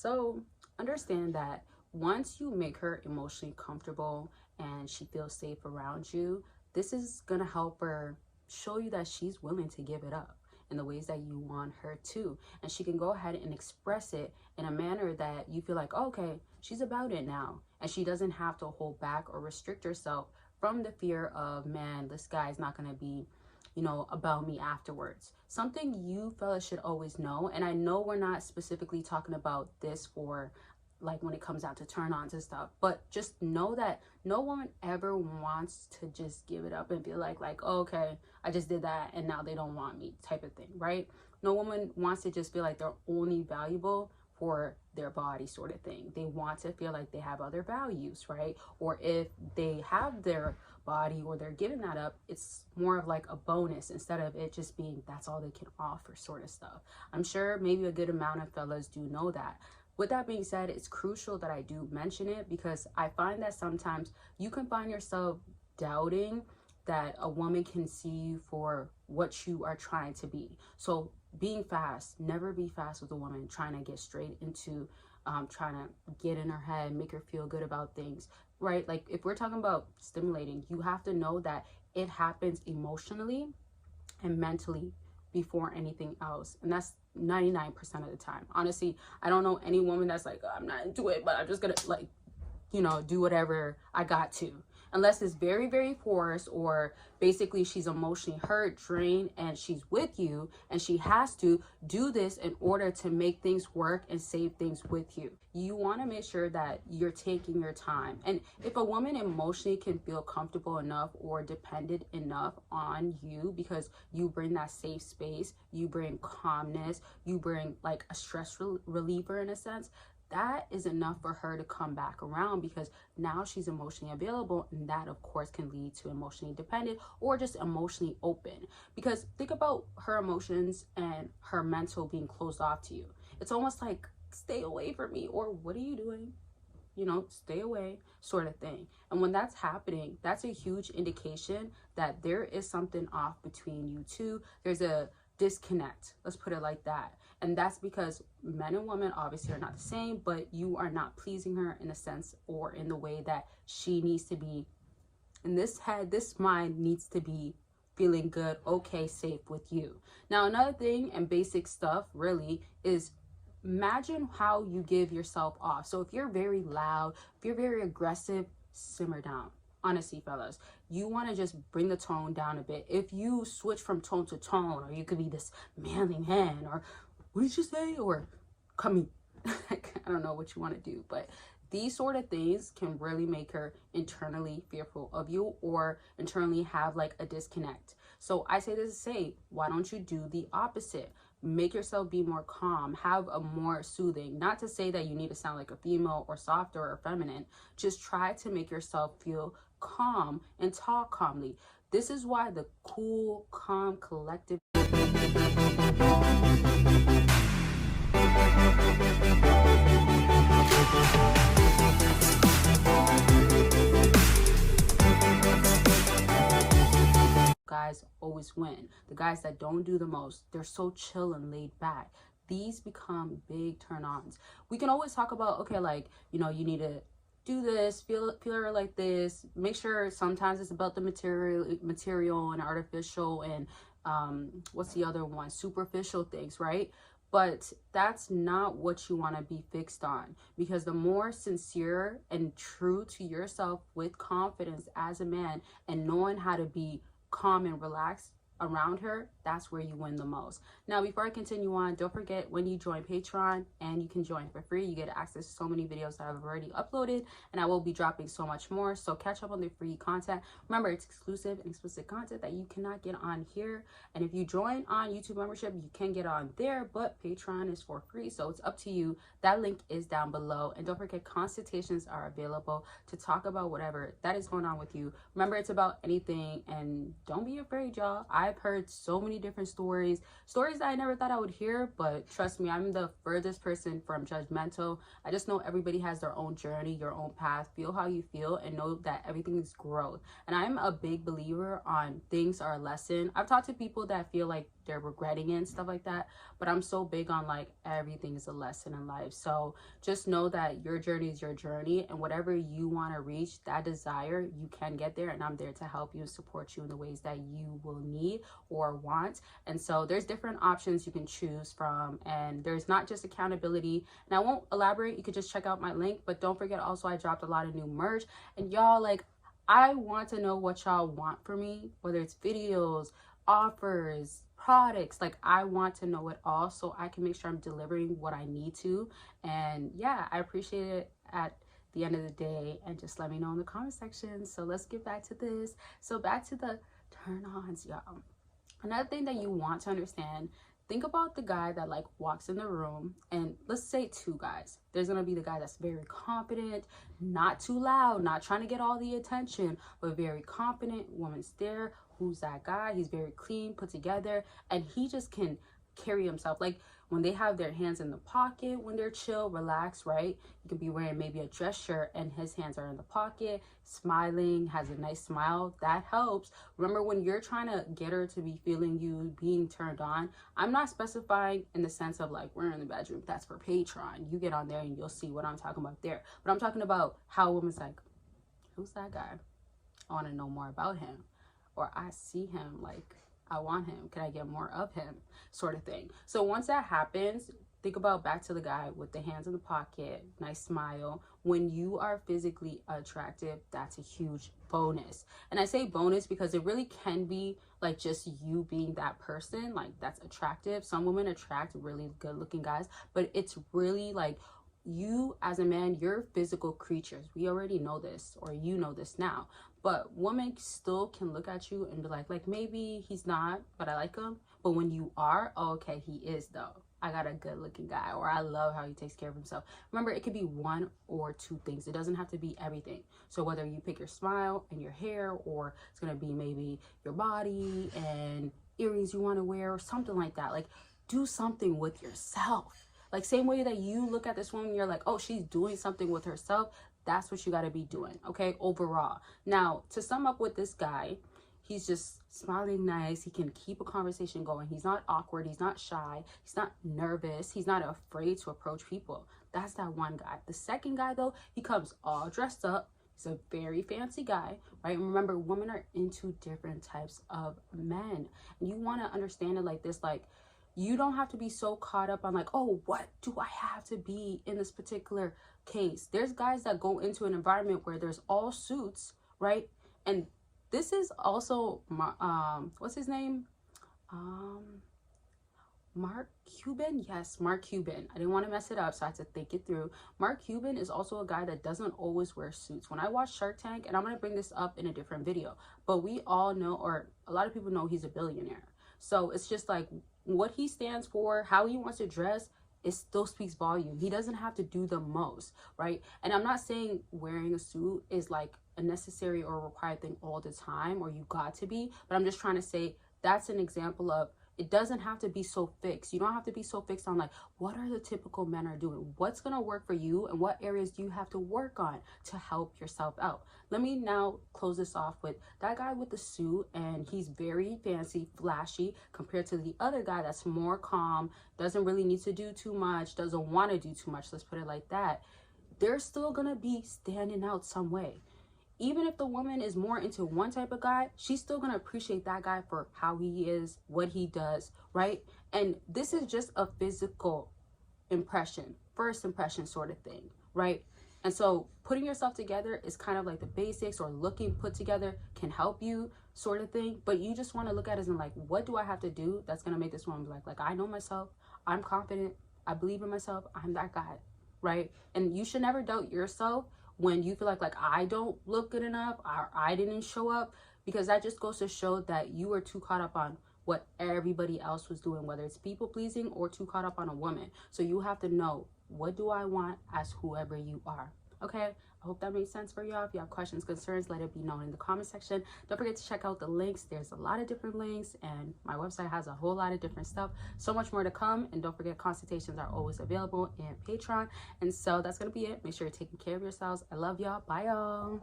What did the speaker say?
So understand that once you make her emotionally comfortable and she feels safe around you, this is going to help her show you that she's willing to give it up in the ways that you want her to. And she can go ahead and express it in a manner that you feel like, oh, okay, she's about it now. And she doesn't have to hold back or restrict herself from the fear of, man, this guy's not going to be, about me afterwards. Something you fellas should always know, and I know we're not specifically talking about this for like when it comes out to turn-ons and stuff, but just know that no woman ever wants to just give it up and feel like, oh, okay, I just did that and now they don't want me type of thing, right? No woman wants to just feel like they're only valuable for their body sort of thing. They want to feel like they have other values, right? Or if they have their body or they're giving that up, it's more of like a bonus instead of it just being that's all they can offer sort of stuff. I'm sure maybe a good amount of fellas do know that. With that being said, it's crucial that I do mention it because I find that sometimes you can find yourself doubting that a woman can see you for what you are trying to be. So being fast, never be fast with a woman trying to get straight into trying to get in her head, make her feel good about things, right? Like if we're talking about stimulating, you have to know that it happens emotionally and mentally before anything else. And that's 99% of the time. Honestly, I don't know any woman that's like, oh, I'm not into it, but I'm just gonna do whatever I got to. Unless it's very, very forced or basically she's emotionally hurt, drained, and she's with you and she has to do this in order to make things work and save things with you. You want to make sure that you're taking your time. And if a woman emotionally can feel comfortable enough or dependent enough on you because you bring that safe space, you bring calmness, you bring like a stress reliever in a sense, that is enough for her to come back around because now she's emotionally available, and that of course can lead to emotionally dependent or just emotionally open. Because think about her emotions and her mental being closed off to you. It's almost like, stay away from me, or what are you doing? Stay away sort of thing. And when that's happening, that's a huge indication that there is something off between you two. There's a disconnect, let's put it like that. And that's because men and women obviously are not the same, but you are not pleasing her in a sense or in the way that she needs to be. And this mind needs to be feeling good, okay, safe with you. Now, another thing and basic stuff really is imagine how you give yourself off. So if you're very loud, if you're very aggressive, simmer down. Honestly, fellas, you want to just bring the tone down a bit. If you switch from tone to tone, or you could be this manly man, or what did you say? Or coming, I don't know what you want to do, but these sort of things can really make her internally fearful of you or internally have like a disconnect. So I say this to say, why don't you do the opposite? Make yourself be more calm, have a more soothing, not to say that you need to sound like a female or softer or feminine. Just try to make yourself feel calm and talk calmly. This is why the cool, calm, collective guys always win. The guys that don't do the most, they're so chill and laid back. These become big turn-ons. We can always talk about, okay, like, you need to do this, feel her like this. Make sure sometimes it's about the material and artificial and what's the other one? Superficial things, right? But that's not what you want to be fixed on, because the more sincere and true to yourself with confidence as a man and knowing how to be calm and relaxed around her, that's where you win the most. Now, before I continue on, don't forget when you join Patreon, and you can join for free, you get access to so many videos that I've already uploaded, and I will be dropping so much more. So catch up on the free content. Remember, it's exclusive and explicit content that you cannot get on here. And if you join on YouTube membership, you can get on there, but Patreon is for free, so it's up to you. That link is down below. And don't forget, consultations are available to talk about whatever that is going on with you. Remember, it's about anything, and don't be afraid, y'all. I've heard so many different stories that I never thought I would hear, but trust me, I'm the furthest person from judgmental. I just know everybody has their own journey, your own path. Feel how you feel and know that everything is growth. And I'm a big believer on things are a lesson. I've talked to people that feel like they're regretting it and stuff like that. But I'm so big on like everything is a lesson in life. So just know that your journey is your journey, and whatever you want to reach, that desire, you can get there, and I'm there to help you and support you in the ways that you will need or want. And so there's different options you can choose from, and there's not just accountability. And I won't elaborate, you could just check out my link. But don't forget also, I dropped a lot of new merch, and y'all, like, I want to know what y'all want from me, whether it's videos, offers, products. Like, I want to know it all so I can make sure I'm delivering what I need to. And yeah, I appreciate it at the end of the day. And just let me know in the comment section. So let's get back to this. So back to the turn-ons, y'all. Another thing that you want to understand, think about the guy that like walks in the room, and let's say two guys. There's gonna be the guy that's very confident, not too loud, not trying to get all the attention, but very confident. Woman's there. Who's that guy? He's very clean, put together, and he just can carry himself. Like when they have their hands in the pocket, when they're chill, relaxed, right? You could be wearing maybe a dress shirt and his hands are in the pocket, smiling, has a nice smile. That helps. Remember, when you're trying to get her to be feeling you, being turned on, I'm not specifying in the sense of like we're in the bedroom. That's for Patreon. You get on there and you'll see what I'm talking about there. But I'm talking about how a woman's like, who's that guy? I want to know more about him. Or I see him, like, I want him. Can I get more of him? Sort of thing. So once that happens, think about back to the guy with the hands in the pocket, nice smile. When you are physically attractive, that's a huge bonus. And I say bonus because it really can be like just you being that person, like that's attractive. Some women attract really good looking guys, but it's really like you as a man, you're physical creatures. We already know this, or you know this now. But women still can look at you and be like maybe he's not, but I like him. But when you are, oh, okay, he is though. I got a good looking guy, or I love how he takes care of himself. Remember, it could be one or two things. It doesn't have to be everything. So whether you pick your smile and your hair, or it's going to be maybe your body and earrings you want to wear or something like that. Like, do something with yourself. Like, same way that you look at this woman, you're like, oh, she's doing something with herself. That's what you got to be doing, okay, overall. Now, to sum up with this guy, he's just smiling nice. He can keep a conversation going. He's not awkward. He's not shy. He's not nervous. He's not afraid to approach people. That's that one guy. The second guy, though, he comes all dressed up. He's a very fancy guy, right? And remember, women are into different types of men. And you want to understand it like this, like, you don't have to be so caught up on like, oh, what do I have to be in this particular case? There's guys that go into an environment where there's all suits, right? And this is also what's his name? Mark Cuban. Yes, Mark Cuban. I didn't want to mess it up, so I had to think it through. Mark Cuban is also a guy that doesn't always wear suits. When I watch Shark Tank, and I'm going to bring this up in a different video, but we all know, or a lot of people know, he's a billionaire. So it's just like what he stands for, how he wants to dress, it still speaks volume. He doesn't have to do the most, right? And I'm not saying wearing a suit is like a necessary or required thing all the time, or you got to be, but I'm just trying to say that's an example of it doesn't have to be so fixed. You don't have to be so fixed on like, what are the typical men are doing? What's going to work for you, and what areas do you have to work on to help yourself out? Let me now close this off with that guy with the suit, and he's very fancy, flashy, compared to the other guy that's more calm, doesn't really need to do too much, doesn't want to do too much. Let's put it like that. They're still going to be standing out some way. Even if the woman is more into one type of guy, she's still going to appreciate that guy for how he is, what he does, right? And this is just a physical impression, first impression sort of thing, right? And so putting yourself together is kind of like the basics, or looking put together can help you sort of thing. But you just want to look at it as in like, what do I have to do that's going to make this woman be like, I know myself, I'm confident, I believe in myself, I'm that guy, right? And you should never doubt yourself when you feel like I don't look good enough, or I didn't show up, because that just goes to show that you were too caught up on what everybody else was doing, whether it's people pleasing or too caught up on a woman. So you have to know, what do I want as whoever you are? Okay, I hope that makes sense for y'all. If you have questions, concerns, let it be known in the comment section. Don't forget to check out the links. There's a lot of different links, and my website has a whole lot of different stuff. So much more to come. And don't forget, consultations are always available in Patreon. And so that's going to be it. Make sure you're taking care of yourselves. I love y'all. Bye, y'all.